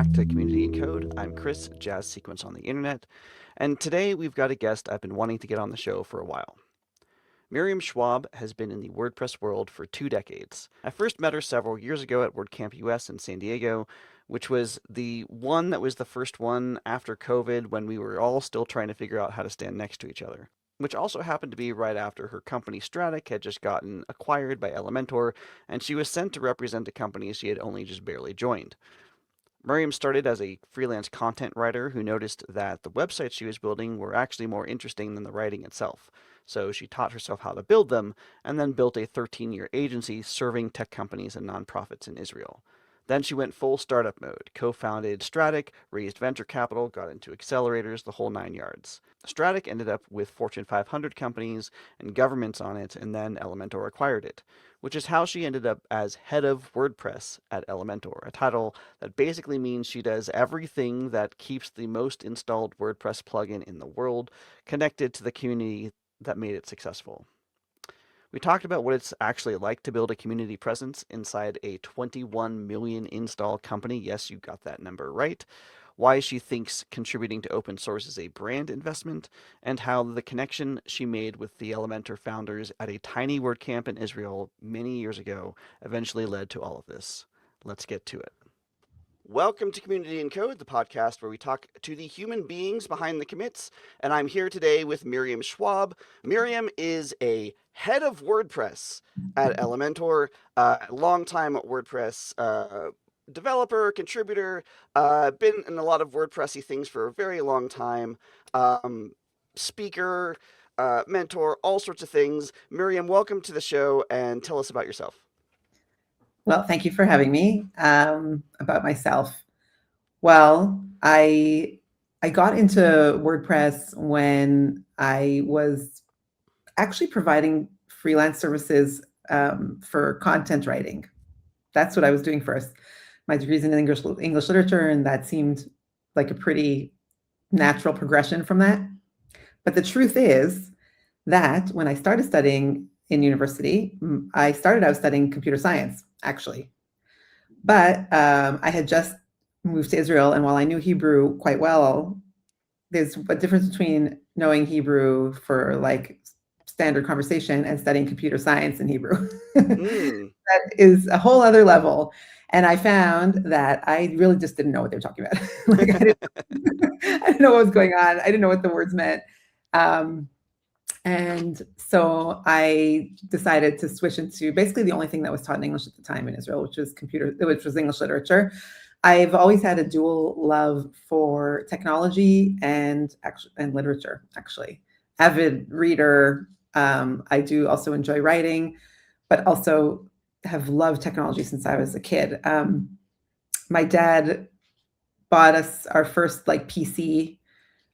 back to Community and Code. I'm Chris, Jazz Sequence on the internet, and today we've got a guest I've been wanting to get on the show for a while. Miriam Schwab has been in the WordPress world for 2 decades. I first met her several years ago at WordCamp US in San Diego, which was the one that was the first one after COVID when we were all still trying to figure out how to stand next to each other. Which also happened to be right after her company Strattic had just gotten acquired by Elementor, and she was sent to represent a company she had only just barely joined. Miriam started as a freelance content writer who noticed that the websites she was building were actually more interesting than the writing itself. So she taught herself how to build them and then built a 13-year agency serving tech companies and nonprofits in Israel. Then she went full startup mode, co-founded Strattic, raised venture capital, got into accelerators, the whole 9 yards. Strattic ended up with Fortune 500 companies and governments on it, and then Elementor acquired it, which is how she ended up as head of WordPress at Elementor, a title that basically means she does everything that keeps the most installed WordPress plugin in the world connected to the community that made it successful. We talked about what it's actually like to build a community presence inside a 21 million install company. Yes, you got that number right. Why she thinks contributing to open source is a brand investment, and how the connection she made with the Elementor founders at a tiny WordCamp in Israel many years ago eventually led to all of this. Let's get to it. Welcome to Community and Code, the podcast where we talk to the human beings behind the commits. And I'm here today with Miriam Schwab. Miriam is a head of WordPress at Elementor, longtime WordPress developer, contributor, been in a lot of WordPress-y things for a very long time, speaker, mentor, all sorts of things. Miriam, welcome to the show and tell us about yourself. Well, thank you for having me. About myself. Well, I got into WordPress when I was actually providing freelance services for content writing. That's what I was doing first. My degree's in English literature, and that seemed like a pretty natural progression from that. But the truth is that when I started studying in university, I started out studying computer science, actually. But I had just moved to Israel, and while I knew Hebrew quite well, there's a difference between knowing Hebrew for like standard conversation and studying computer science in Hebrew. That is a whole other level. And I found that I really just didn't know what they were talking about. Like I didn't know what was going on. I didn't know what the words meant. And so I decided to switch into basically the only thing that was taught in English at the time in Israel, which was English literature. I've always had a dual love for technology and literature, actually. Avid reader. I do also enjoy writing, but also have loved technology since I was a kid. My dad bought us our first like PC.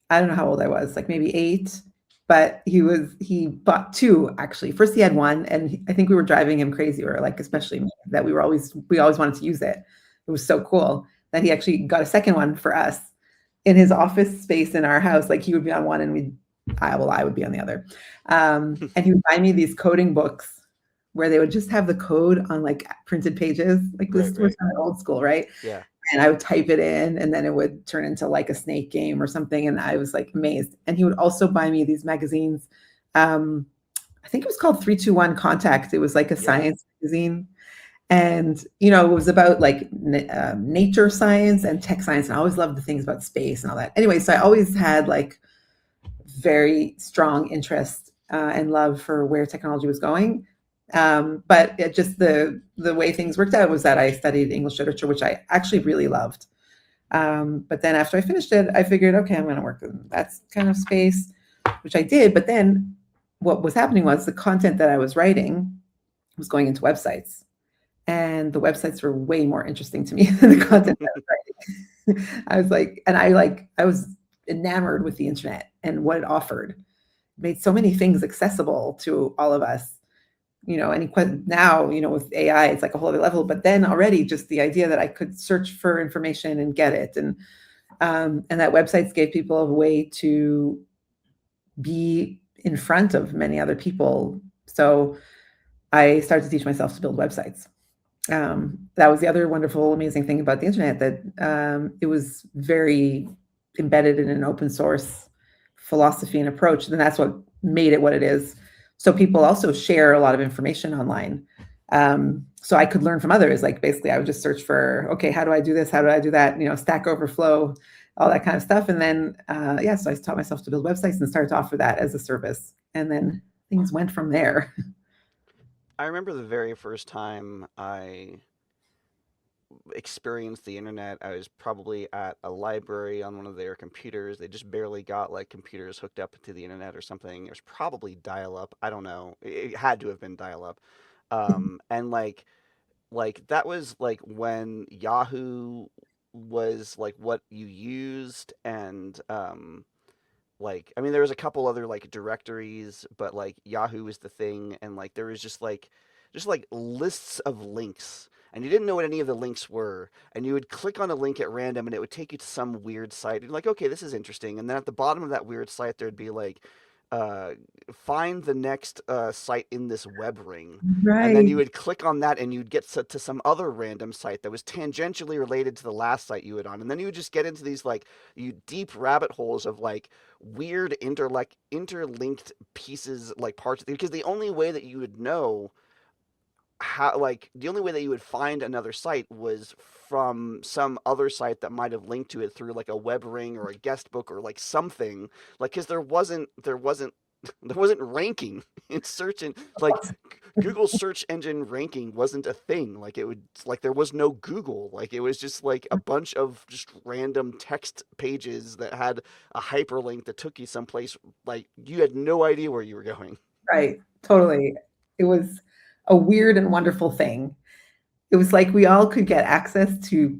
I don't know how old I was, like maybe 8. But he bought 2 actually. First he had 1, and I think we were driving him crazy, or like especially me, that we always wanted to use it. It was so cool that he actually got a second one for us in his office space in our house. Like he would be on one and I would be on the other. And he would buy me these coding books where they would just have the code on like printed pages. Like this was kind of old school, right? Yeah. And I would type it in, and then it would turn into like a snake game or something. And I was like amazed. And he would also buy me these magazines. I think it was called 321 Contact. It was like a science magazine. And, it was about like nature science and tech science. And I always loved the things about space and all that. Anyway, so I always had like very strong interest and love for where technology was going. But it just the way things worked out was that I studied English literature, which I actually really loved. But then after I finished it, I figured, okay, I'm going to work in that kind of space, which I did. But then what was happening was the content that I was writing was going into websites. And the websites were way more interesting to me than the content that I was writing. I was enamored with the internet and what it offered. It made so many things accessible to all of us. Now, with AI, it's like a whole other level. But then already just the idea that I could search for information and get it. And that websites gave people a way to be in front of many other people. So I started to teach myself to build websites. That was the other wonderful, amazing thing about the internet, that it was very embedded in an open source philosophy and approach. And that's what made it what it is. So people also share a lot of information online. So I could learn from others. Like basically, I would just search for, okay, how do I do this? How do I do that? Stack Overflow, all that kind of stuff. And then, so I taught myself to build websites and started to offer that as a service. And then things went from there. I remember the very first time I experienced the internet. I was probably at a library on one of their computers. They just barely got like computers hooked up to the internet or something. It was probably dial up. I don't know. It had to have been dial up. And like that was like when Yahoo was like what you used, and like I mean there was a couple other like directories, but like Yahoo was the thing, and like there was just like lists of links, and you didn't know what any of the links were, and you would click on a link at random and it would take you to some weird site. You're like, okay, this is interesting, and then at the bottom of that weird site there'd be like uh, find the next site in this web ring. And then Right. you would click on that and you'd get to some other random site that was tangentially related to the last site you had on. And then you would just get into these like you deep rabbit holes of like weird interlinked pieces, like parts, because the only way that you would know how, like the only way that you would find another site was from some other site that might have linked to it through like a web ring or a guest book or like something, like because there wasn't ranking in search, and like Google's search engine ranking wasn't a thing. Like it would, like there was no Google. Like it was just like a bunch of just random text pages that had a hyperlink that took you someplace like you had no idea where you were going. Right. Totally. It was a weird and wonderful thing. It was like we all could get access to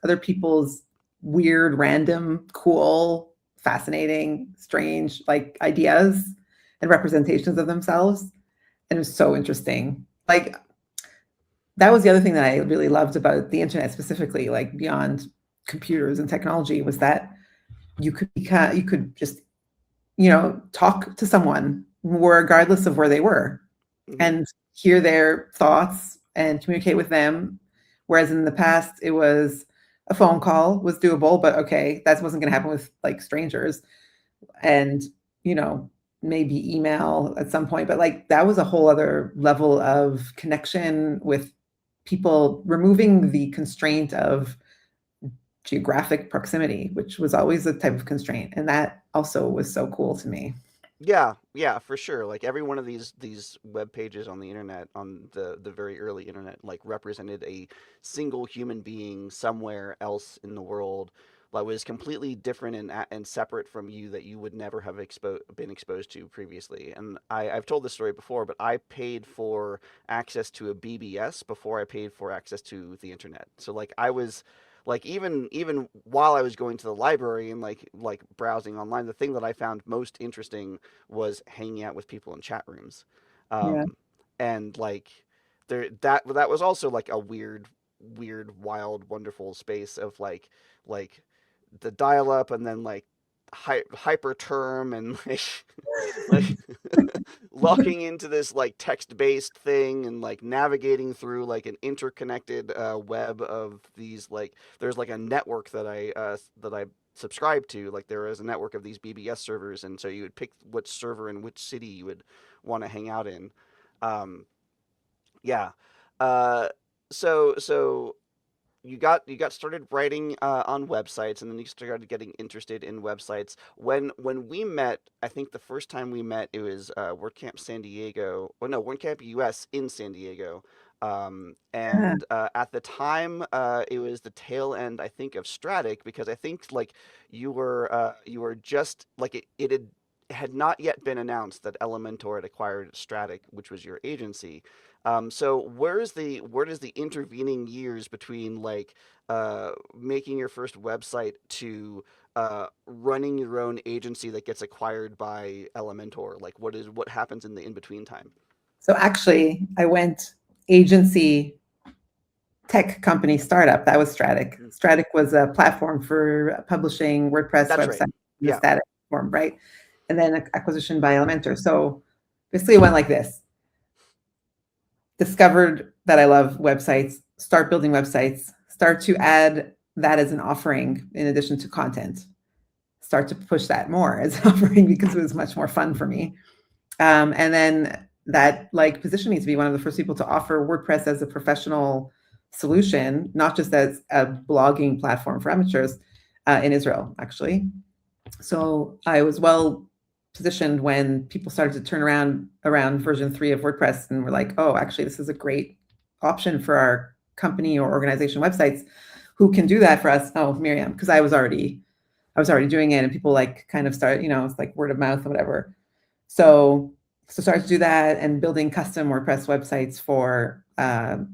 other people's weird, random, cool, fascinating, strange like ideas and representations of themselves. And it was so interesting. Like that was the other thing that I really loved about the internet specifically, like beyond computers and technology, was that you could just talk to someone regardless of where they were Hmm. and hear their thoughts and communicate with them. Whereas in the past, it was a phone call was doable, but okay, that wasn't going to happen with like strangers. And, you know, maybe email at some point, but like that was a whole other level of connection with people, removing the constraint of geographic proximity, which was always a type of constraint. And that also was so cool to me. Yeah, yeah, for sure. Like every one of these web pages on the internet, on the very early internet, like represented a single human being somewhere else in the world that was completely different and separate from you, that you would never have been exposed to previously. And I've told this story before, but I paid for access to a BBS before I paid for access to the internet. So like I was like even while I was going to the library and like browsing online, the thing that I found most interesting was hanging out with people in chat rooms, Yeah. um, and like that was also like a weird, wild, wonderful space of like the dial up, and then like hyper term, and like locking into this like text based thing, and like navigating through like an interconnected web of these, like there's like a network that I subscribe to. Like there is a network of these BBS servers, and so you would pick which server in which city you would want to hang out in. um yeah. uh so you got started writing on websites, and then you started getting interested in websites. When we met, I think the first time we met, it was WordCamp San Diego. Well, no, WordCamp US in San Diego. Yeah. And at the time, it was the tail end, I think, of Strattic, because I think like you were just like it had not yet been announced that Elementor had acquired Strattic, which was your agency. So where does the intervening years between like making your first website to running your own agency that gets acquired by Elementor? Like what happens in the in between time? So actually, I went agency, tech company, startup. That was Strattic. Mm. Strattic was a platform for publishing WordPress That's right. websites in a Yeah. static form, right? And then acquisition by Elementor. So basically, it went like this. discovered that I love websites, start building websites, start to add that as an offering in addition to content, start to push that more as an offering because it was much more fun for me. And then that like positioned me to be one of the first people to offer WordPress as a professional solution, not just as a blogging platform for amateurs in Israel, actually. So I was well positioned when people started to turn around version 3 of WordPress and were like, oh, actually, this is a great option for our company or organization websites. Who can do that for us? Oh, Miriam, because I was already doing it, and people like kind of started, it's like word of mouth or whatever. So started to do that and building custom WordPress websites for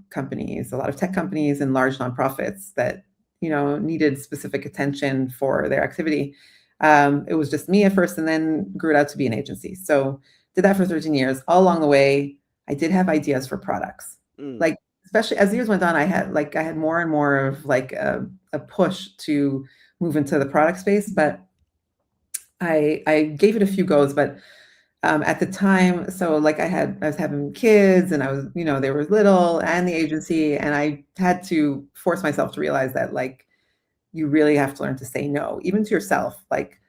companies, a lot of tech companies and large nonprofits that needed specific attention for their activity. It was just me at first, and then grew it out to be an agency. So did that for 13 years. All along the way, I did have ideas for products. Like, especially as years went on, I had more and more of like a push to move into the product space, but I gave it a few goes. But at the time, so like I was having kids, and I was, they were little, and the agency, and I had to force myself to realize that like you really have to learn to say no, even to yourself. Like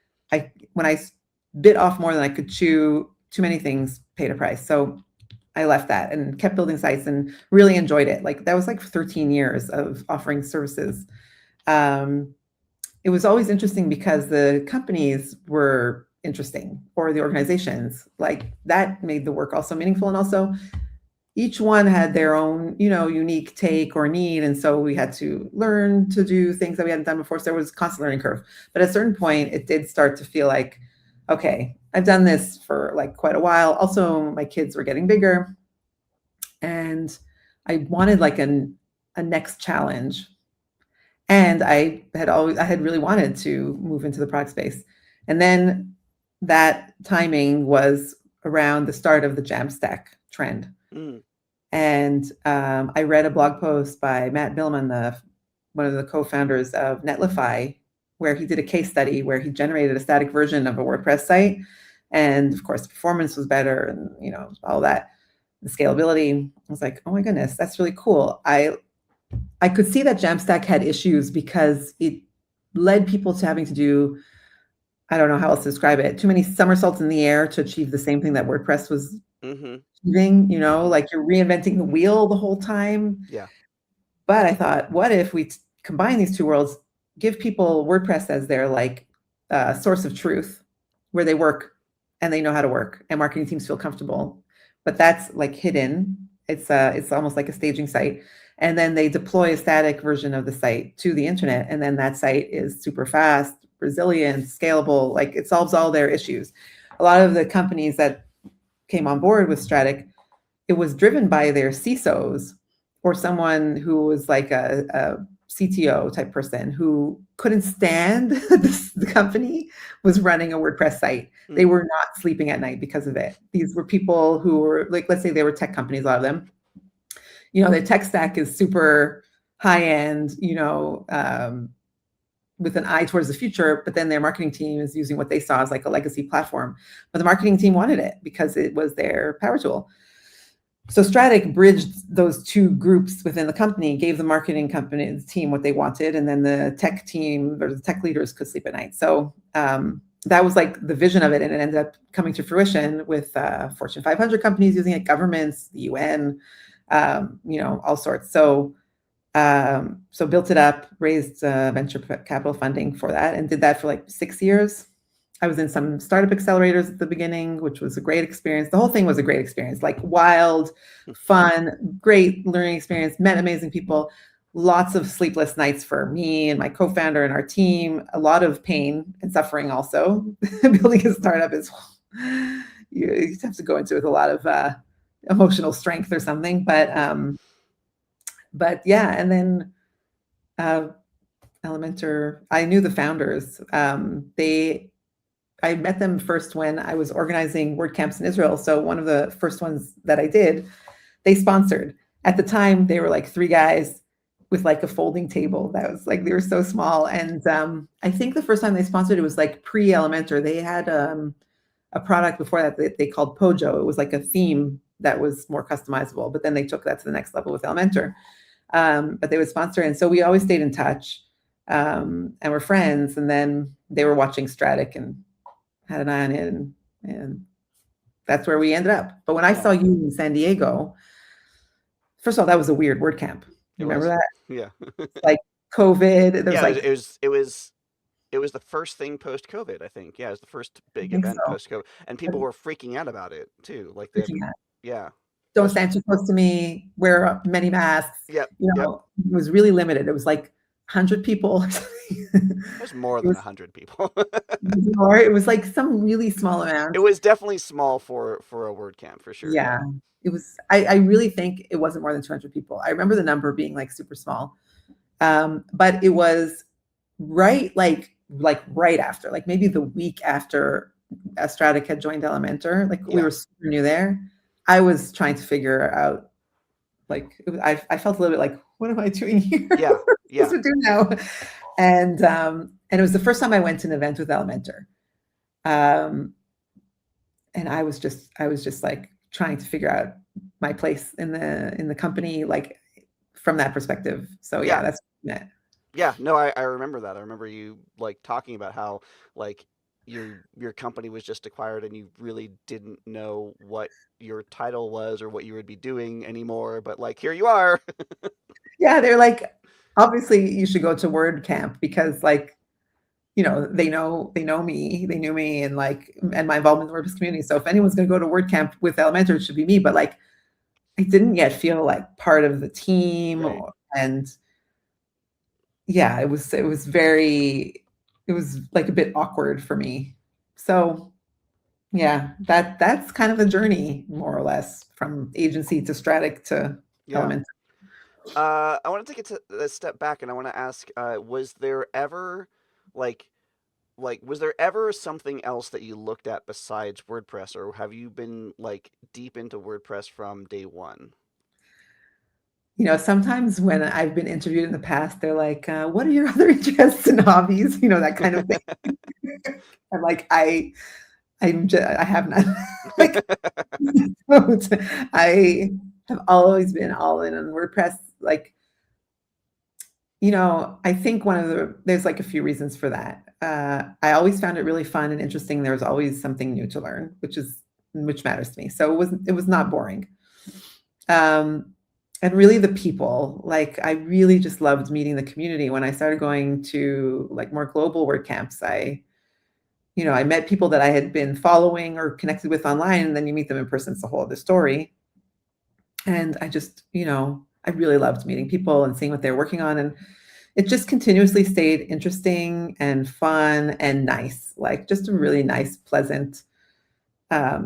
when I bit off more than I could chew, too many things paid a price. So I left that and kept building sites and really enjoyed it. Like that was like 13 years of offering services. It was always interesting because the companies were interesting, or the organizations. Like that made the work also meaningful, and also each one had their own, unique take or need. And so we had to learn to do things that we hadn't done before. So there was a constant learning curve. But at a certain point, it did start to feel like, okay, I've done this for like quite a while. Also, my kids were getting bigger, and I wanted like a next challenge. And I had really wanted to move into the product space. And then that timing was around the start of the Jamstack trend. And I read a blog post by Matt Billman, one of the co-founders of Netlify, where he did a case study where he generated a static version of a WordPress site. And of course, the performance was better, and all that, the scalability. I was like, oh my goodness, that's really cool. I could see that Jamstack had issues because it led people to having to do, I don't know how else to describe it, too many somersaults in the air to achieve the same thing that WordPress was achieving, like you're reinventing the wheel the whole time. Yeah. But I thought, what if we combine these two worlds, give people WordPress as their like source of truth, where they work and they know how to work, and marketing teams feel comfortable. But that's like hidden. It's almost like a staging site. And then they deploy a static version of the site to the internet. And then that site is super fast, resilient, scalable, like it solves all their issues. A lot of the companies that came on board with Strattic, it was driven by their CISOs or someone who was like a CTO type person who couldn't stand the company was running a WordPress site. They were not sleeping at night because of it. These were people who were like, let's say they were tech companies, a lot of them. Their tech stack is super high end, with an eye towards the future, but then their marketing team is using what they saw as like a legacy platform. But the marketing team wanted it because it was their power tool. So Strattic bridged those two groups within the company, gave the marketing company team what they wanted, and then the tech team or the tech leaders could sleep at night. So that was like the vision of it, and it ended up coming to fruition with Fortune 500 companies using it, governments, the UN, all sorts. So built it up, raised venture capital funding for that, and did that for like 6 years. I was in some startup accelerators at the beginning, which was a great experience. The whole thing was a great experience, like wild, fun, great learning experience, met amazing people, lots of sleepless nights for me and my co-founder and our team, a lot of pain and suffering also. Building a startup is, you have to go into it with a lot of emotional strength or something. But yeah, and then Elementor, I knew the founders. I met them first when I was organizing WordCamps in Israel. So one of the first ones that I did, they sponsored. At the time, they were like 3 guys with like a folding table. That was like, they were so small. And I think the first time they sponsored, it was like pre-Elementor. They had a product before that they called Pojo. It was like a theme that was more customizable. But then they took that to the next level with Elementor. But they would sponsor it. And so we always stayed in touch, and we're friends. And then they were watching Strattic and had an eye on it. And that's where we ended up. But when I Yeah, saw you in San Diego, first of all, that was a weird WordCamp. it You remember was. that? Yeah. Like COVID. There was Yeah, like, it was the first thing post COVID, I think. Yeah, it was the first I big think event so. post COVID, and people were freaking out about it too. Like the Freaking out. yeah, it Don't was. stand too close to me. Wear many masks. Yep, You yep. know, it was really limited. It was like 100 people. It was more It than was 100 people. more. It was like some really small It amount. was definitely small for a word camp for sure. Yeah, Yeah, it was. I really think it wasn't more than 200 people. I remember the number being like super small, but it was right like right after, like maybe the week after Strattic had joined Elementor. Like we yeah, were super new there. I was trying to figure out like I felt a little bit like, what am I doing here? What am yeah, I yeah, supposed to do now? And it was the first time I went to an event with Elementor. Um, and I was just like trying to figure out my place in the company, like from that perspective. So yeah, yeah. that's it. Yeah, no, I remember that. I remember you like talking about how like your company was just acquired and you really didn't know what your title was or what you would be doing anymore, but like here you are. Yeah, they're like, obviously you should go to WordCamp because like, they know me, they knew me, and like, and my involvement in the WordPress community. So if anyone's going to go to WordCamp with Elementor, it should be me. But like, I didn't yet feel like part of the team, Right. and yeah, it was like a bit awkward for me. So yeah, that's kind of a journey, more or less, from agency to Strattic to Yeah. Elementor. I want to take it a step back and I want to ask, was there ever like was there ever something else that you looked at besides WordPress, or have you been like deep into WordPress from day one? Sometimes when I've been interviewed in the past, they're like, "What are your other interests and hobbies?" That kind of thing. I'm like, I have none. Like, I have always been all in on WordPress. Like, I think there's like a few reasons for that. I always found it really fun and interesting. There was always something new to learn, which matters to me. So it was not boring. Um, and really the people, like I really just loved meeting the community. When I started going to like more global word camps, I met people that I had been following or connected with online, and then you meet them in person. It's a whole other story. And I really loved meeting people and seeing what they're working on. And it just continuously stayed interesting and fun and nice, like just a really nice, pleasant,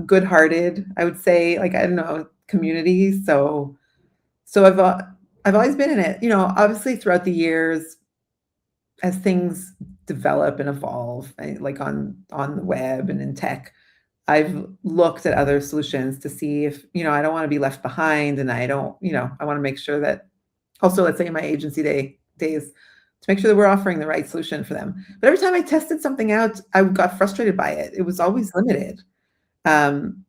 good-hearted, I would say, like, I don't know, community. So I've always been in it. Obviously throughout the years, as things develop and evolve, like on the web and in tech, I've looked at other solutions to see if, I don't want to be left behind, and I don't, I want to make sure that also, let's say in my agency days, to make sure that we're offering the right solution for them. But every time I tested something out, I got frustrated by it. It was always limited. Um,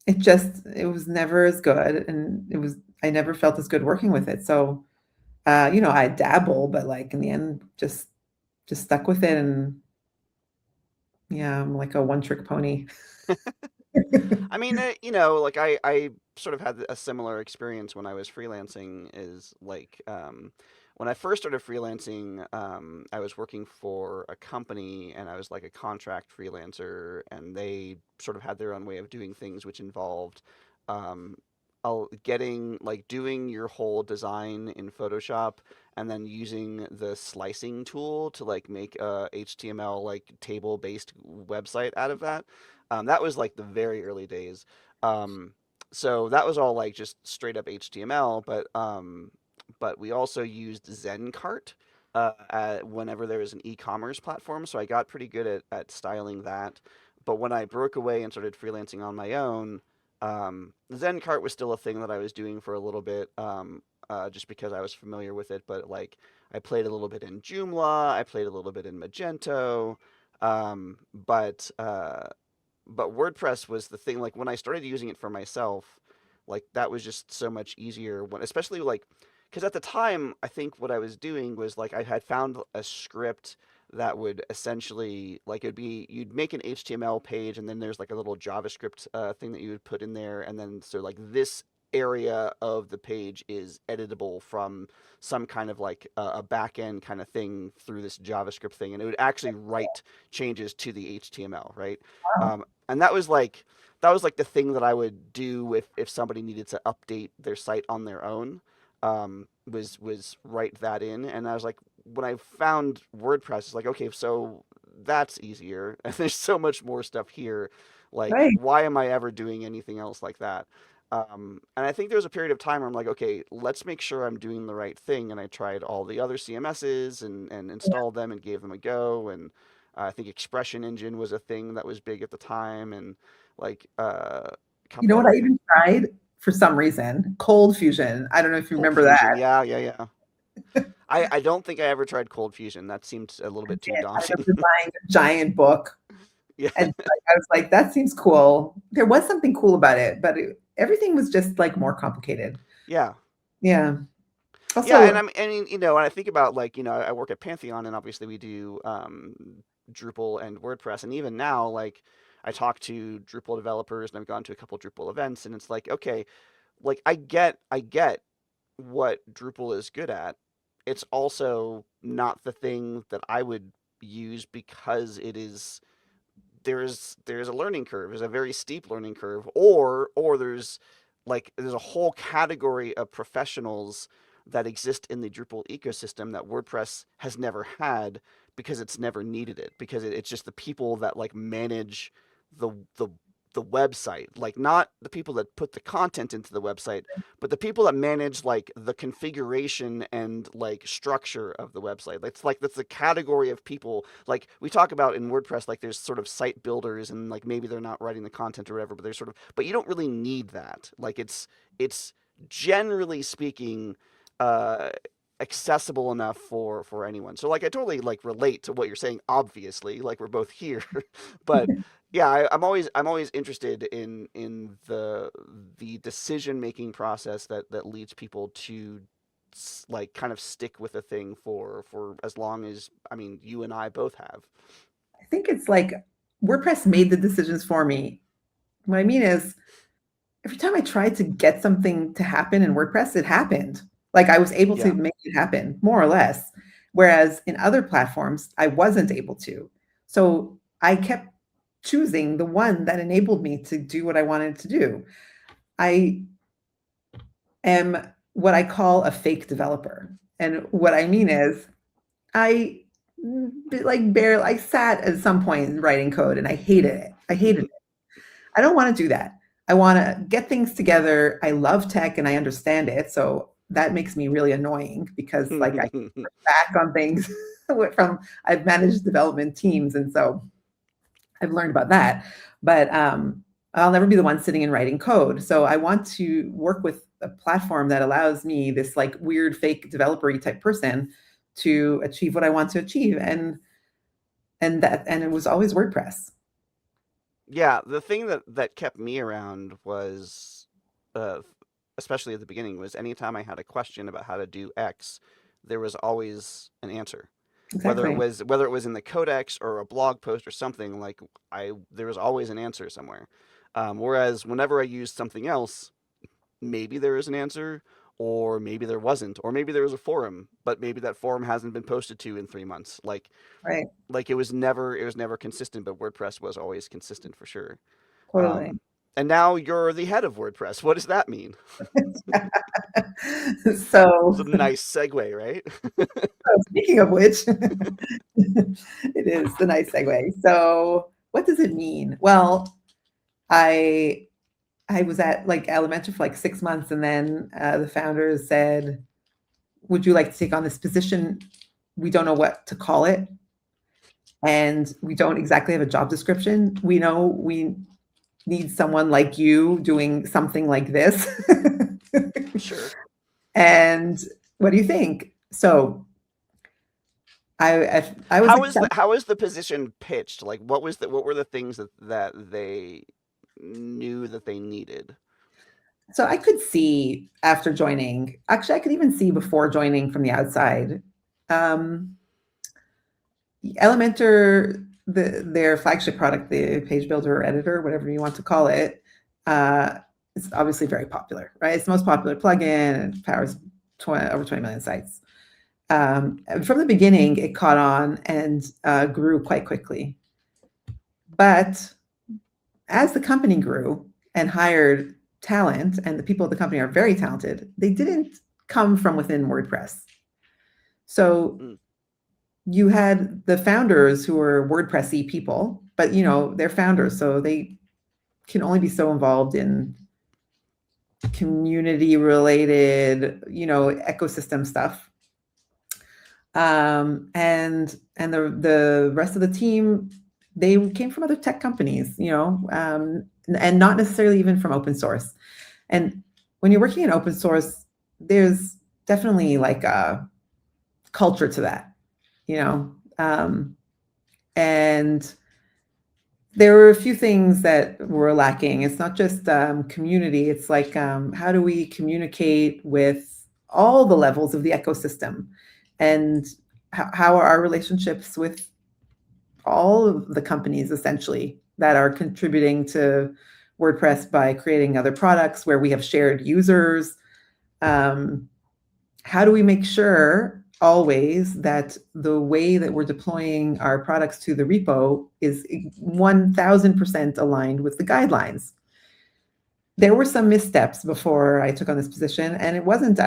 it was never as good, and I never felt as good working with it. So, I dabble, but like in the end, just stuck with it, and yeah, I'm like a one trick pony. I mean, like I sort of had a similar experience when I was freelancing. Is like when I first started freelancing, I was working for a company and I was like a contract freelancer, and they sort of had their own way of doing things, which involved um, getting like doing your whole design in Photoshop and then using the slicing tool to like make a HTML like table based website out of that. That was like the very early days. Um, so that was all like just straight up HTML, but we also used Zencart whenever there was an e-commerce platform. So I got pretty good at styling that. But when I broke away and started freelancing on my own, Zencart was still a thing that I was doing for a little bit, just because I was familiar with it. But like I played a little bit in Joomla, I played a little bit in Magento, um, but uh, but WordPress was the thing. Like when I started using it for myself, Like that was just so much easier when, especially like, because at the time, I think what I was doing was like I had found a script that would essentially like it'd be you'd make an HTML page and then there's like a little JavaScript thing that you would put in there and then so like this area of the page is editable from some kind of like a back end kind of thing through this JavaScript thing and it would actually write changes to the HTML, right? Wow. And that was like the thing that I would do if somebody needed to update their site on their own. Was write that in, and I was like, when I found WordPress, it's like, okay, so that's easier, and there's so much more stuff here. Like, Right. why am I ever doing anything else like that? And I think there was a period of time where I'm like, okay, let's make sure I'm doing the right thing. And I tried all the other CMSs and Yeah. installed them and gave them a go. And I think Expression Engine was a thing that was big at the time. And like a You know couple what other I things. even tried for some reason? Cold Fusion. I don't know if you Cold remember that. Fusion, yeah, yeah, yeah. I don't think I ever tried Cold Fusion. That seemed a little I bit too did. I daunting. remember buying a giant book, Yeah, and like, I was like, "That seems cool." There was something cool about it, but everything was just like more complicated. yeah. Yeah. Yeah, and Also, when I think about like, I work at Pantheon, and obviously we do Drupal and WordPress, and even now, like, I talk to Drupal developers, and I've gone to a couple Drupal events, and it's like, okay, like I get what Drupal is good at. It's also not the thing that I would use because there's a learning curve. There's a very steep learning curve, or there's a whole category of professionals that exist in the Drupal ecosystem that WordPress has never had because it's never needed it because it's just the people that like manage the the the website, like not the people that put the content into the website, but the people that manage like the configuration and like structure of the website. It's like that's the category of people like we talk about in WordPress, like there's sort of site builders and like maybe they're not writing the content or whatever, but they're sort of but you don't really need that. Like it's generally speaking uh accessible enough for anyone. So like I totally like relate to what you're saying, obviously, like we're both here. But yeah, I'm always interested in the decision making process that leads people to like kind of stick with a thing for as long as I mean you and I both have. I think it's like WordPress made the decisions for me. What I mean is, every time I tried to get something to happen in WordPress, it happened. Like I was able to Yeah. make it happen, more or less. Whereas in other platforms, I wasn't able to. So I kept choosing the one that enabled me to do what I wanted to do. I am what I call a fake developer. And what I mean is, I like barely, I sat at some point writing code and I hated it. I hated it. I don't want to do that. I want to get things together. I love tech and I understand it. So that makes me really annoying because like I back on things from I've managed development teams and so I've learned about that. But I'll never be the one sitting and writing code. So I want to work with a platform that allows me, this like weird fake developer type person, to achieve what I want to achieve. And it was always WordPress. Yeah, the thing that kept me around was, uh, especially at the beginning, was anytime I had a question about how to do X, there was always an answer. Exactly. Whether it was in the codex or a blog post or something, like I there was always an answer somewhere. Whereas whenever I used something else, maybe there is an answer, or maybe there wasn't, or maybe there was a forum, but maybe that forum hasn't been posted to in 3 months. Right. It was never consistent, but WordPress was always consistent for sure. Totally. And now you're the head of WordPress. What does that mean? It's So, a nice segue, right? speaking of which, it is a nice segue. So, what does it mean? Well, I I was at like Elementor for like 6 months, and then the founders said, "Would you like to take on this position? We don't know what to call it, and we don't exactly have a job description. We know we need someone like you doing something like this." Sure. And what do you think? So I was accepted. How is the position pitched? Like what were the things that they knew that they needed? So I could see after joining, actually, I could even see before joining from the outside. Um, Elementor, their flagship product, the page builder or editor, whatever you want to call it, is obviously very popular, right? It's the most popular plugin. It powers over 20 million sites. From the beginning, it caught on and grew quite quickly. But as the company grew and hired talent, and the people at the company are very talented, they didn't come from within WordPress. So you had the founders who were WordPress-y people, but they're founders, so they can only be so involved in community related, ecosystem stuff. And the rest of the team, they came from other tech companies, and not necessarily even from open source. And when you're working in open source, there's definitely like a culture to that, and there were a few things that were lacking. It's not just community. It's like, how do we communicate with all the levels of the ecosystem? And how are our relationships with all of the companies, essentially, that are contributing to WordPress by creating other products where we have shared users? How do we make sure always that the way that we're deploying our products to the repo is 1000% aligned with the guidelines? There were some missteps before I took on this position, and it wasn't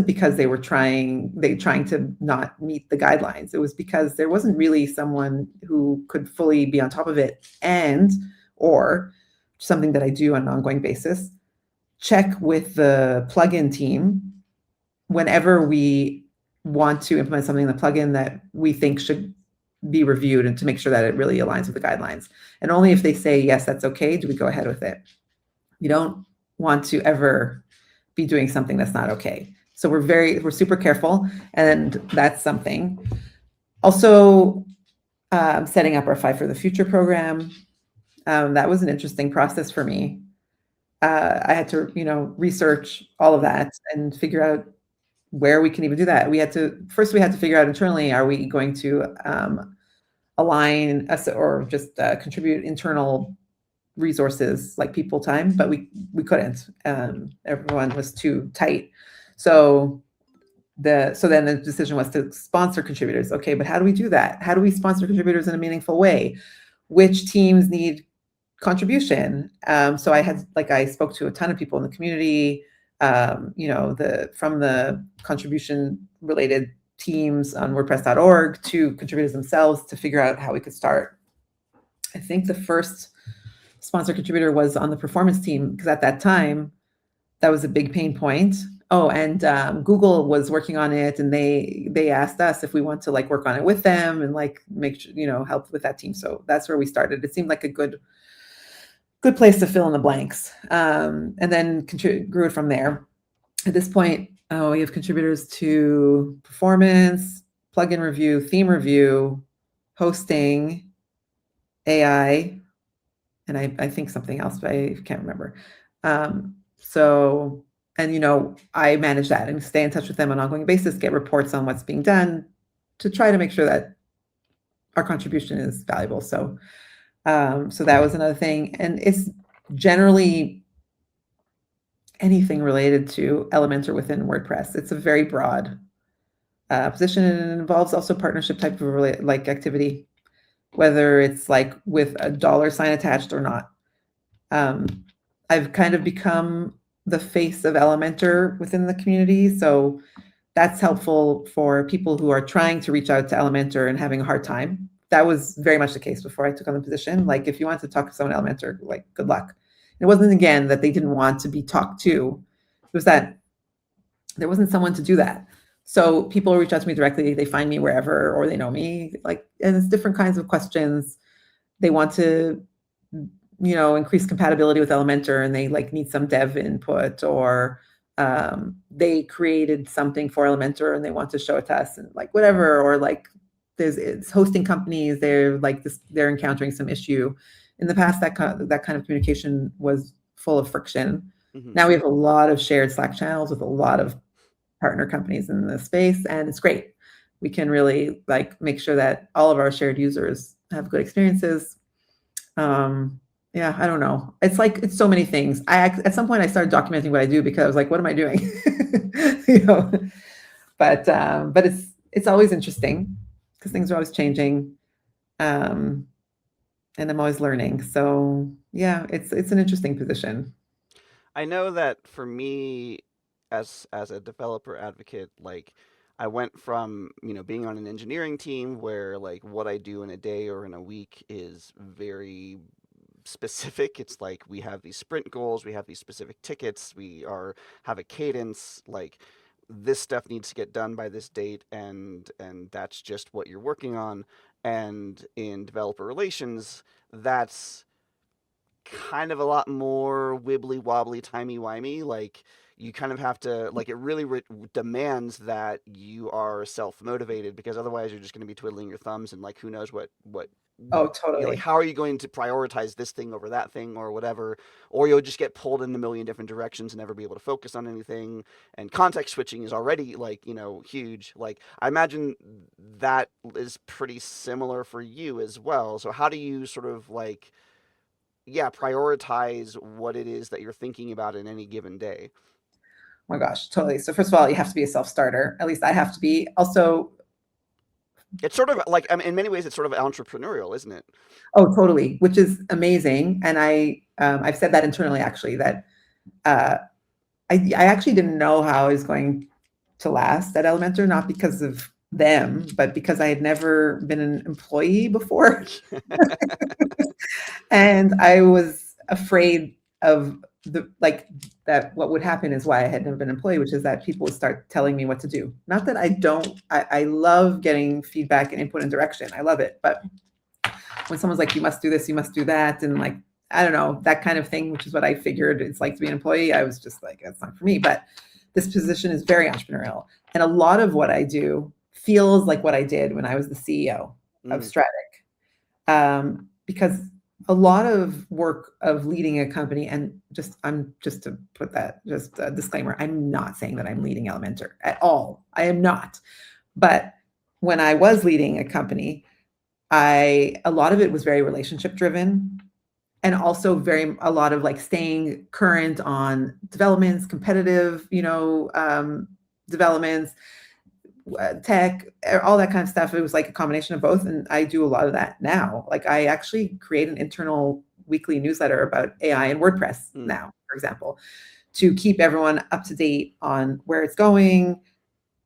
because they were trying to not meet the guidelines. It was because there wasn't really someone who could fully be on top of it, or something that I do on an ongoing basis, check with the plugin team whenever we want to implement something in the plugin that we think should be reviewed, and to make sure that it really aligns with the guidelines. And only if they say, yes, that's okay, do we go ahead with it. We don't want to ever be doing something that's not okay. So we're super careful, and that's something. Also, setting up our Five for the Future program. That was an interesting process for me. I had to, research all of that and figure out where we can even do that. We had to figure out internally, are we going to align us or just contribute internal resources like people time? But we couldn't. Everyone was too tight. So then the decision was to sponsor contributors. Okay, but how do we do that? How do we sponsor contributors in a meaningful way? Which teams need contribution? So I spoke to a ton of people in the community, from the contribution related teams on WordPress.org to contributors themselves, to figure out how we could start. I think the first sponsor contributor was on the performance team, because at that time that was a big pain point. Oh, and Google was working on it, and they asked us if we want to work on it with them and make sure, help with that team. So that's where we started. It seemed like a good place to fill in the blanks, and then grew it from there. At this point, we have contributors to performance, plugin review, theme review, hosting, AI, and I think something else, but I can't remember. I manage that and stay in touch with them on an ongoing basis, get reports on what's being done, to try to make sure that our contribution is valuable. So that was another thing. And it's generally anything related to Elementor within WordPress. It's a very broad position, and it involves also partnership type of activity, whether it's with a dollar sign attached or not. I've kind of become the face of Elementor within the community, so that's helpful for people who are trying to reach out to Elementor and having a hard time. That was very much the case before I took on the position. If you want to talk to someone Elementor, good luck. And it wasn't, again, that they didn't want to be talked to. It was that there wasn't someone to do that. So people reach out to me directly. They find me wherever, or they know me. And it's different kinds of questions. They want to, increase compatibility with Elementor, and they need some dev input, or they created something for Elementor and they want to show it to us, and whatever, or it's hosting companies, they're encountering some issue. In the past, that kind of communication was full of friction. Hmm. Now we have a lot of shared Slack channels with a lot of partner companies in the space, and it's great. We can really like make sure that all of our shared users have good experiences. Um, yeah, I don't know. It's like it's so many things. At some point I started documenting what I do because I was like, what am I doing? you know, but it's always interesting because things are always changing. Um, and I'm always learning. So yeah, it's an interesting position. I know that for me, as a developer advocate, like I went from, being on an engineering team where like what I do in a day or in a week is very specific. It's like we have these sprint goals, we have these specific tickets, we are have a cadence, like this stuff needs to get done by this date, and that's just what you're working on. And in developer relations, that's kind of a lot more wibbly wobbly, timey wimey. Like you kind of have to like it really demands that you are self motivated, because otherwise you're just going to be twiddling your thumbs, and like who knows what Oh, like totally. how are you going to prioritize this thing over that thing or whatever, or you'll just get pulled in a million different directions and never be able to focus on anything. And context switching is already like huge. Like I imagine that is pretty similar for you as well. So how do you sort of like, yeah, prioritize what it is that you're thinking about in any given day? Oh my gosh, totally. So first of all, you have to be a self-starter. At least I have to be. Also, It's sort of like, I mean, in many ways, it's sort of entrepreneurial, isn't it? oh, totally, which is amazing. And I've said that internally actually that uh, I actually didn't know how I was going to last at Elementor, not because of them, but because I had never been an employee before. And I was afraid of the like that what would happen is why I had never been an employee, which is that people would start telling me what to do. Not that I don't, I love getting feedback and input and direction. I love it. But when someone's like, you must do this, you must do that, and like, I don't know, that kind of thing, which is what I figured it's like to be an employee, I was just like, that's not for me. But this position is very entrepreneurial. And a lot of what I do feels like what I did when I was the CEO of Mm, Strattic. Because a lot of work of leading a company, and I'm just to put that, just a disclaimer, I'm not saying that I'm leading Elementor at all. I am not. But when I was leading a company, a lot of it was very relationship driven, and also very a lot of like staying current on developments, competitive, developments, tech, all that kind of stuff. It was like a combination of both, and I do a lot of that now. Like I actually create an internal weekly newsletter about AI and WordPress mm. now, for example, to keep everyone up to date on where it's going,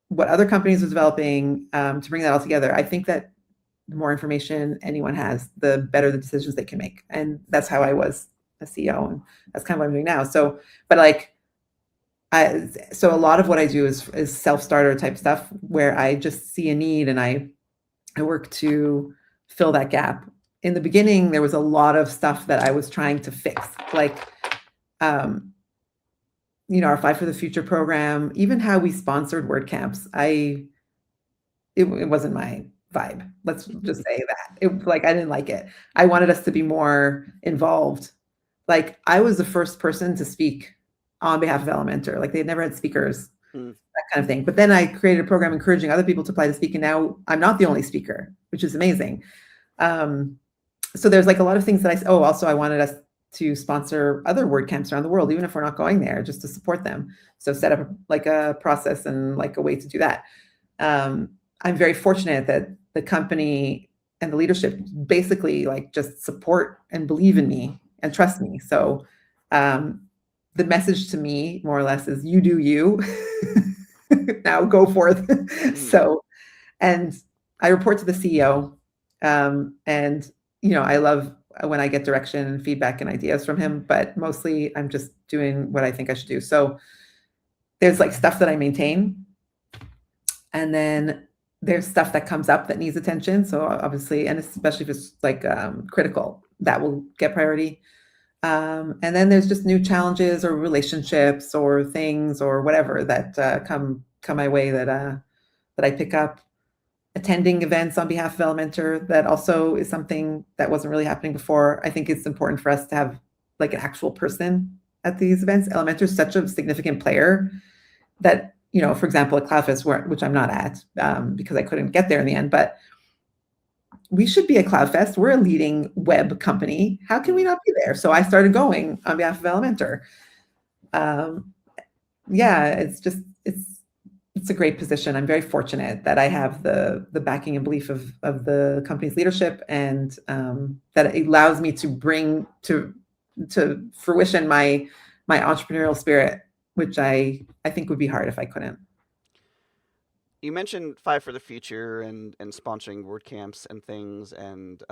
what other companies are developing, to bring that all together. I think that the more information anyone has, the better the decisions they can make. And that's how I was a CEO, and that's kind of what I'm doing now. So, but like, so a lot of what I do is self-starter type stuff where I just see a need and I work to fill that gap. In the beginning, there was a lot of stuff that I was trying to fix, like, um, our Five for the Future program, even how we sponsored WordCamps. It wasn't my vibe. Let's just say that. Like I didn't like it. I wanted us to be more involved. Like I was the first person to speak on behalf of Elementor. Like they'd never had speakers, Mm. that kind of thing. But then I created a program encouraging other people to apply to speak, and now I'm not the only speaker, which is amazing. Um, so there's like a lot of things that also I wanted us to sponsor other WordCamps around the world, even if we're not going there, just to support them. So set up like a process and like a way to do that. um, I'm very fortunate that the company and the leadership basically like just support and believe in me and trust me. So um, the message to me more or less is you do you. Now go forth. Mm. So, and I report to the CEO, and I love when I get direction and feedback and ideas from him, but mostly I'm just doing what I think I should do. So there's like stuff that I maintain, and then there's stuff that comes up that needs attention. So obviously, and especially if it's like critical, that will get priority. And then there's just new challenges or relationships or things or whatever that come my way that I pick up. Attending events on behalf of Elementor, that also is something that wasn't really happening before. I think it's important for us to have like an actual person at these events. Elementor is such a significant player that, for example, at CloudFest, which I'm not at because I couldn't get there in the end, but we should be at CloudFest. We're a leading web company. How can we not be there? So I started going on behalf of Elementor. It's a great position. I'm very fortunate that I have the backing and belief of the company's leadership, and that it allows me to bring to fruition my entrepreneurial spirit, which I think would be hard if I couldn't. You mentioned Five for the Future and sponsoring WordCamps and things, and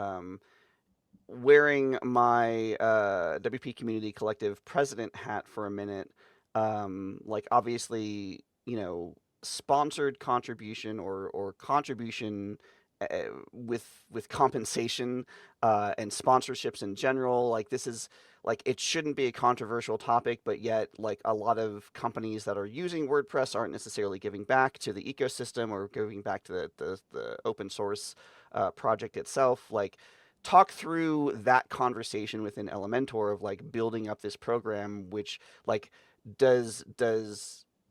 wearing my WP Community Collective president hat for a minute. Like obviously, sponsored contribution or contribution with compensation and sponsorships in general. Like this is like it shouldn't be a controversial topic, but yet like a lot of companies that are using WordPress aren't necessarily giving back to the ecosystem or giving back to the open source project itself. Like talk through that conversation within Elementor of like building up this program, which like does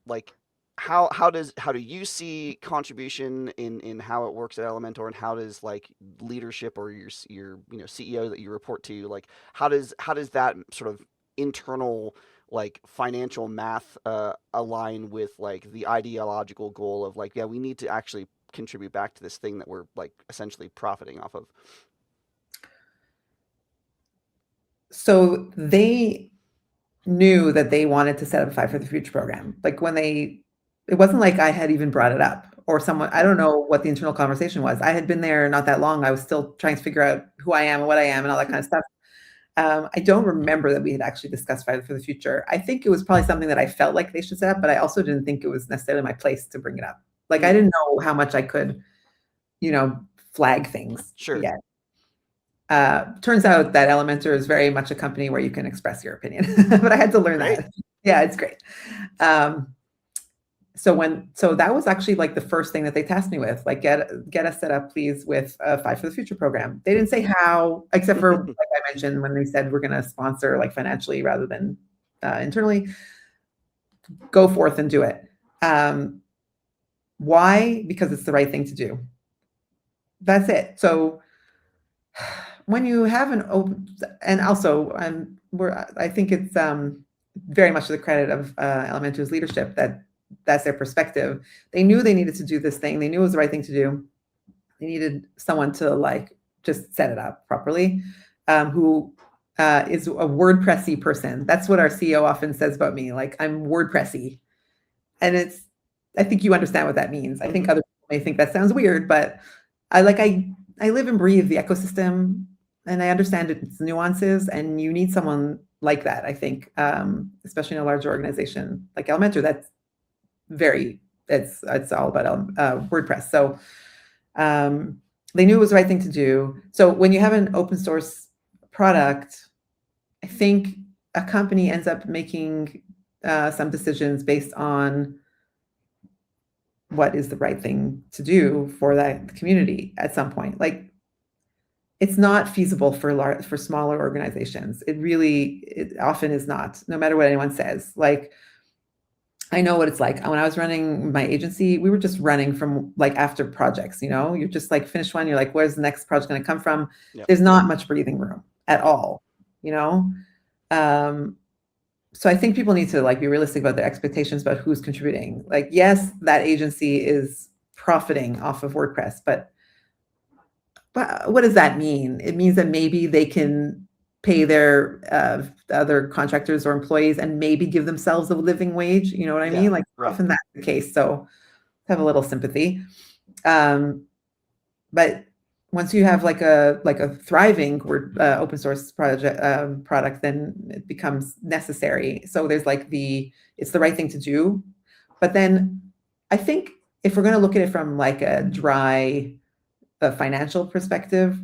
like how do you see contribution in how it works at Elementor, and how does like leadership or your CEO that you report to, like how does that sort of internal like financial math align with like the ideological goal of like, yeah, we need to actually contribute back to this thing that we're like essentially profiting off of? So they knew that they wanted to set up a Five for the Future program. Like it wasn't like I had even brought it up or someone, I don't know what the internal conversation was. I had been there not that long. I was still trying to figure out who I am and what I am and all that kind of stuff. I don't remember that we had actually discussed Five for the Future. I think it was probably something that I felt like they should set up, but I also didn't think it was necessarily my place to bring it up. Like I didn't know how much I could, flag things Sure. yet. Turns out that Elementor is very much a company where you can express your opinion, but I had to learn Great. that. Yeah, it's great. So that was actually like the first thing that they tasked me with, like get us set up, please, with a Five for the Future program. They didn't say how, except for like I mentioned when they said we're going to sponsor like financially rather than internally. Go forth and do it. Why? Because it's the right thing to do. That's it. So when you have an open, and also I think it's very much to the credit of Elementor's leadership that's their perspective. They knew they needed to do this thing. They knew it was the right thing to do. They needed someone to like just set it up properly, who is a WordPress-y person. That's what our CEO often says about me. Like I'm WordPress-y, and I think you understand what that means. I think other people may think that sounds weird, but I live and breathe the ecosystem, and I understand its nuances, and you need someone like that, I think, especially in a larger organization like Elementor. That's it's all about WordPress. So they knew it was the right thing to do. So when you have an open source product, I think a company ends up making some decisions based on what is the right thing to do for that community at some point. Like it's not feasible for smaller organizations. It often is not, no matter what anyone says. Like I know what it's like. When I was running my agency, we were just running from like after projects, you're just like finish one. You're like, where's the next project going to come from? Yep. There's not much breathing room at all, So I think people need to like be realistic about their expectations about who's contributing. Like, yes, that agency is profiting off of WordPress, but what does that mean? It means that maybe they can pay their other contractors or employees and maybe give themselves a living wage. You know what I mean? Like right. Often that's the case. So have a little sympathy. But once you have like a thriving open source product, then it becomes necessary. So there's like it's the right thing to do. But then I think if we're going to look at it from like a dry financial perspective,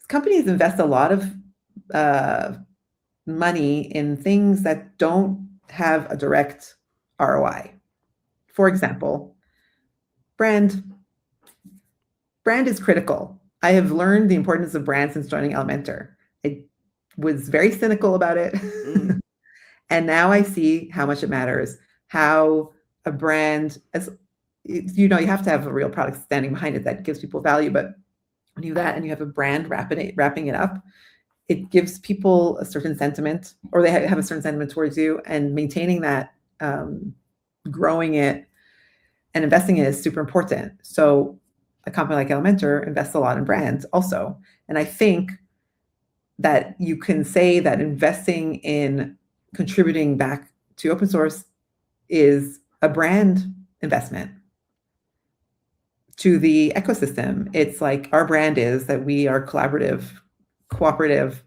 companies invest a lot of money in things that don't have a direct ROI. For example, brand is critical. I have learned the importance of brand since joining Elementor. I was very cynical about it. And now I see how much it matters, how a brand, as you know, you have to have a real product standing behind it that gives people value. But when you do that and you have a brand wrapping it up, it gives people a certain sentiment, or they have a certain sentiment towards you, and maintaining that, growing it and investing in it is super important. So a company like Elementor invests a lot in brands also. And I think that you can say that investing in contributing back to open source is a brand investment to the ecosystem. It's like our brand is that we are collaborative, cooperative,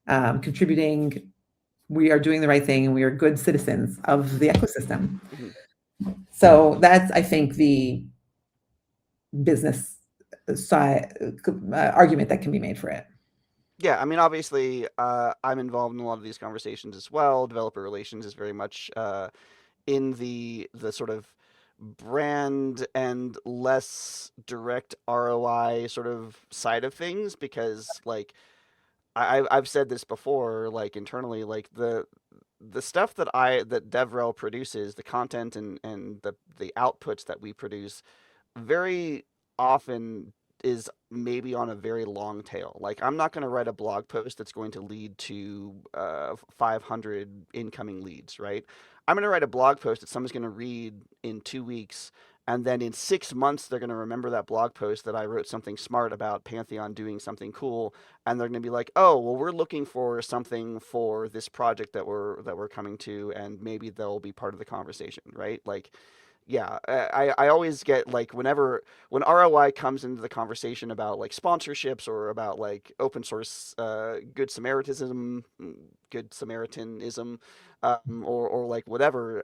contributing. We are doing the right thing, and we are good citizens of the ecosystem. So that's, I think, the business side argument that can be made for it. Yeah, I mean, obviously, I'm involved in a lot of these conversations as well. Developer relations is very much in the sort of brand and less direct ROI sort of side of things, because like I've said this before, like internally, like the stuff that DevRel produces, the content and the outputs that we produce, very often is maybe on a very long tail. Like I'm not going to write a blog post that's going to lead to 500 incoming leads, right? I'm going to write a blog post that someone's going to read in 2 weeks, and then in 6 months they're going to remember that blog post that I wrote something smart about Pantheon doing something cool, and they're going to be like, oh, well, we're looking for something for this project that we're coming to, and maybe they'll be part of the conversation, right? Like yeah, I always get like when ROI comes into the conversation about like sponsorships or about like open source good Samaritanism, or like whatever,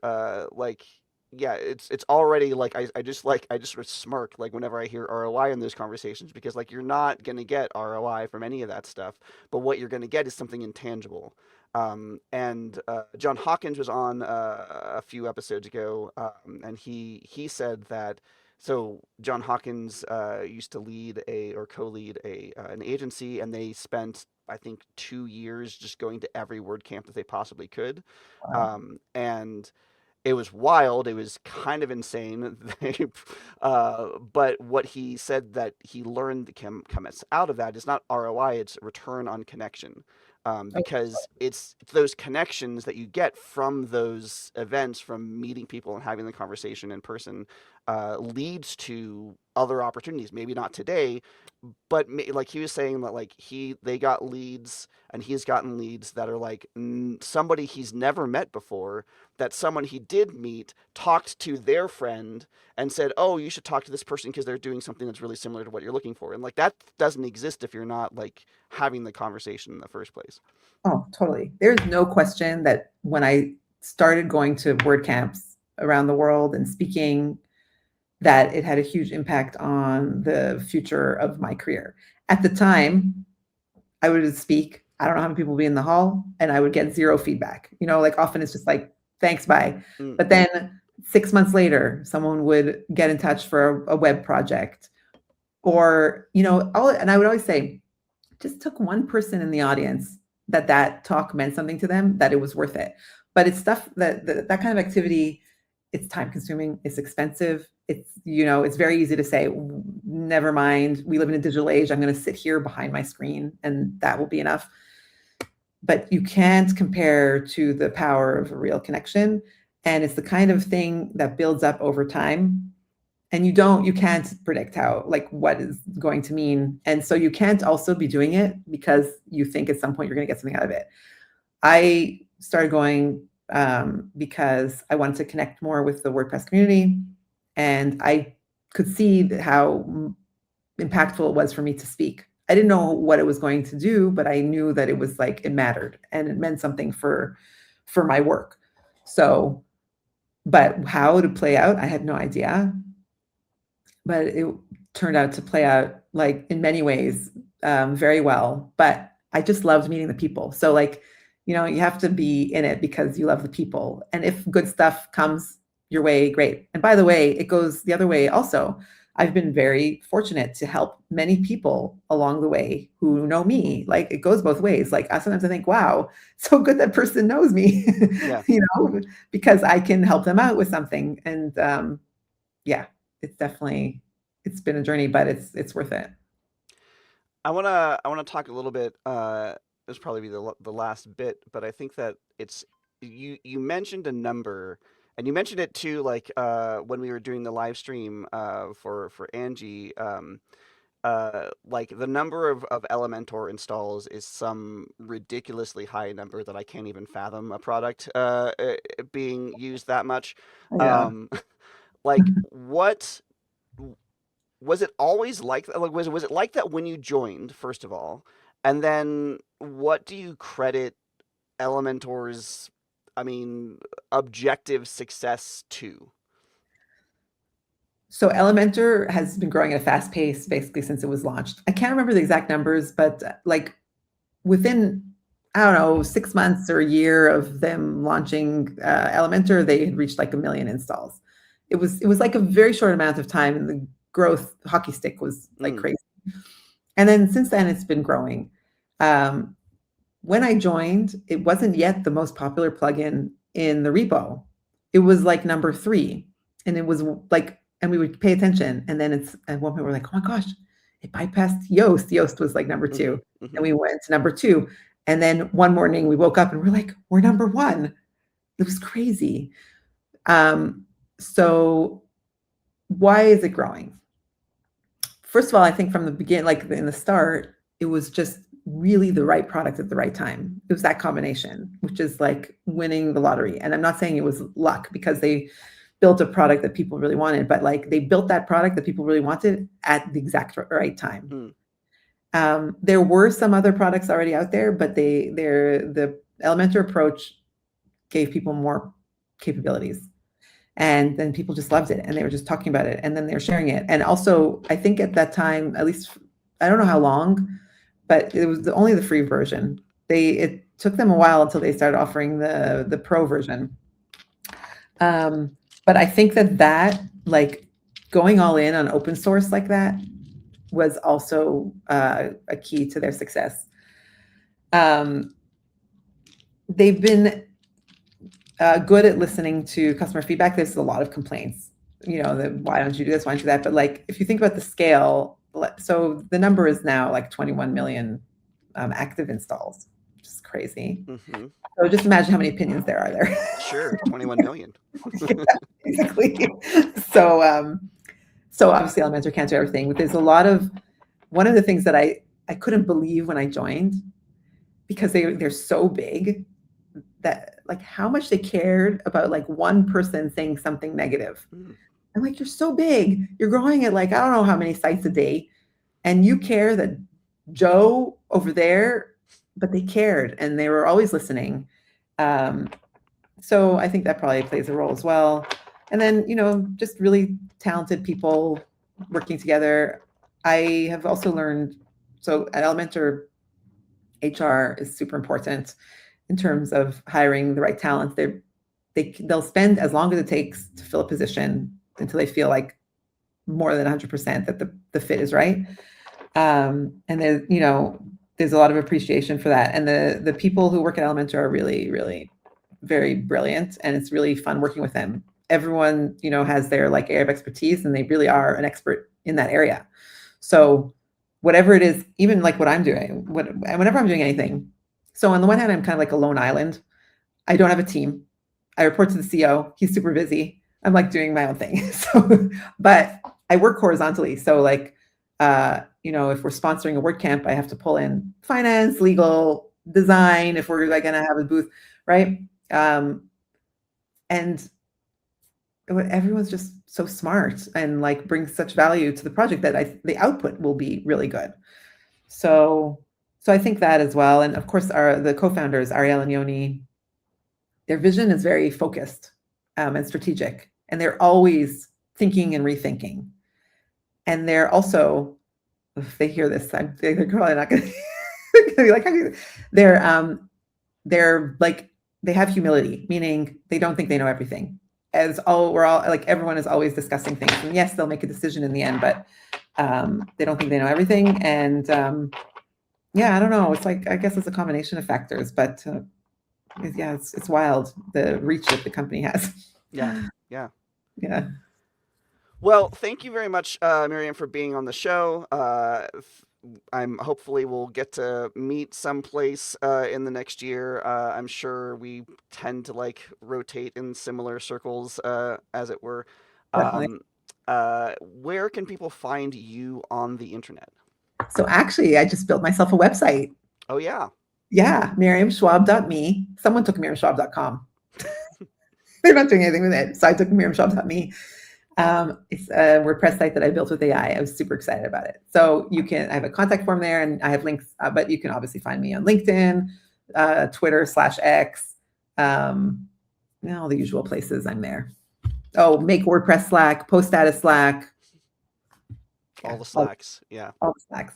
like yeah, it's already like I just sort of smirk like whenever I hear ROI in those conversations, because like you're not gonna get ROI from any of that stuff, but what you're gonna get is something intangible. And John Hawkins was on a few episodes ago, and he said that. So John Hawkins used to lead a or co-lead a an agency, and they spent I think 2 years just going to every WordCamp that they possibly could, Wow. and it was wild. It was kind of insane. But what he said that he learned comes out of that is not ROI, it's return on connection. Because it's those connections that you get from those events, from meeting people and having the conversation in person, leads to other opportunities. Maybe not today, but like he was saying that like they got leads, and he's gotten leads that are like somebody he's never met before, that someone he did meet talked to their friend and said, oh, you should talk to this person because they're doing something that's really similar to what you're looking for. And like that doesn't exist if you're not like having the conversation in the first place. Oh, totally. There's no question that when I started going to WordCamps around the world and speaking, that it had a huge impact on the future of my career. At the time, I would speak, I don't know how many people would be in the hall, and I would get zero feedback. You know, like often it's just like, thanks, bye. Mm. But then 6 months later, someone would get in touch for a web project. Or, you know, and I would always say, just took one person in the audience that talk meant something to them, that it was worth it. But it's stuff that kind of activity, it's time consuming, it's expensive. It's, you know, it's very easy to say, never mind, we live in a digital age, I'm going to sit here behind my screen and that will be enough. But you can't compare to the power of a real connection. And it's the kind of thing that builds up over time. And you can't predict how, like, what is going to mean. And so you can't also be doing it because you think at some point you're going to get something out of it. I started going because I wanted to connect more with the WordPress community. And I could see how impactful it was for me to speak. I didn't know what it was going to do, but I knew that it was like, it mattered and it meant something for my work. So, but how to play out, I had no idea. But it turned out to play out like in many ways very well. But I just loved meeting the people. So like, you know, you have to be in it because you love the people. And if good stuff comes your way, great. And by the way, it goes the other way also. I've been very fortunate to help many people along the way who know me. Like it goes both ways. Like sometimes I think, wow, so good that person knows me, Yeah. because I can help them out with something. And yeah, it's been a journey, but it's worth it. I wanna talk a little bit. This will probably be the last bit, but I think that it's you mentioned a number, and you mentioned it too, like when we were doing the live stream for Angie. Like the number of Elementor installs is some ridiculously high number that I can't even fathom a product being used that much. Yeah. Um, like what was it always like that? Like, was it like that when you joined, first of all? And then what do you credit Elementor's, I mean, objective success to? So Elementor has been growing at a fast pace basically since it was launched. I can't remember the exact numbers, but like within, I don't know, 6 months or a year of them launching Elementor, they had reached like 1 million installs. It was like a very short amount of time, and the growth hockey stick was like Mm, crazy. And then since then, it's been growing. Um, when I joined, it wasn't yet the most popular plugin in the repo. It was like number three. And it was like, and we would pay attention. And then it's at one point we're like, oh my gosh, it bypassed Yoast. Yoast was like number hmm two. And hmm we went to number two. And then one morning we woke up and we're like, we're number one. It was crazy. So why is it growing? First of all, I think from the beginning, like in the start, it was just really the right product at the right time. It was that combination, which is like winning the lottery. And I'm not saying it was luck, because they built a product that people really wanted, but like they built that product that people really wanted at the exact right time. mm, There were some other products already out there, but the Elementor approach gave people more capabilities. And then people just loved it, and they were just talking about it, and then they were sharing it. And also, I think at that time, at least, I don't know how long, but it was only the free version. It took them a while until they started offering the pro version. But I think that like going all in on open source like that was also a key to their success. They've been good at listening to customer feedback. There's a lot of complaints, why don't you do this? Why don't you do that? But like, if you think about the scale, so the number is now like 21 million active installs, which is crazy. hmm So just imagine how many opinions there are there. Sure, 21 million. Yeah, basically. So obviously Elementor can't do everything, but there's a lot of, one of the things that I couldn't believe when I joined, because they're so big, that like how much they cared about like one person saying something negative. Mm, I'm like, you're so big. You're growing at like, I don't know how many sites a day. And you care that Joe over there, but they cared and they were always listening. So I think that probably plays a role as well. And then, just really talented people working together. I have also learned, so at Elementor, HR is super important in terms of hiring the right talent. They'll spend as long as it takes to fill a position until they feel like more than 100% that the fit is right. And there's a lot of appreciation for that. And the people who work at Elementor are really, really very brilliant, and it's really fun working with them. Everyone, has their like area of expertise, and they really are an expert in that area. So whatever it is, even like what I'm doing, whenever I'm doing anything. So on the one hand, I'm kind of like a lone island. I don't have a team. I report to the CEO. He's super busy. I'm like doing my own thing. So, but I work horizontally. So like, if we're sponsoring a WordCamp, I have to pull in finance, legal, design, if we're like going to have a booth, right? And everyone's just so smart and like brings such value to the project that the output will be really good. So I think that as well. And of course, the co-founders, Ariel and Yoni, their vision is very focused and strategic, and they're always thinking and rethinking. And they're also, if they hear this, they're probably not going to be like, they're like, they have humility, meaning they don't think they know everything. we're all like, everyone is always discussing things, and yes, they'll make a decision in the end, but they don't think they know everything. And yeah, I don't know. It's like, I guess it's a combination of factors, but yeah, it's wild, the reach that the company has. Yeah. Yeah. Yeah. Well, thank you very much, Miriam, for being on the show. I'm hopefully we'll get to meet someplace in the next year. I'm sure we tend to like rotate in similar circles, as it were. Definitely. Um, where can people find you on the internet? So actually, I just built myself a website. Oh yeah. Yeah, miriamschwab.me. Someone took miriamschwab.com. They're not doing anything with it. So I took miriamschwab.me. It's a WordPress site that I built with AI. I was super excited about it. So I have a contact form there, and I have links, but you can obviously find me on LinkedIn, Twitter/X, all the usual places. I'm there. Oh, make WordPress Slack, post status Slack. All Yeah, the slacks. Yeah. all the Slacks.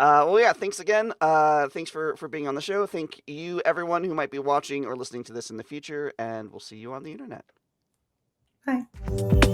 Well, yeah, thanks again. Thanks for being on the show. Thank you, everyone who might be watching or listening to this in the future, and we'll see you on the internet. Bye.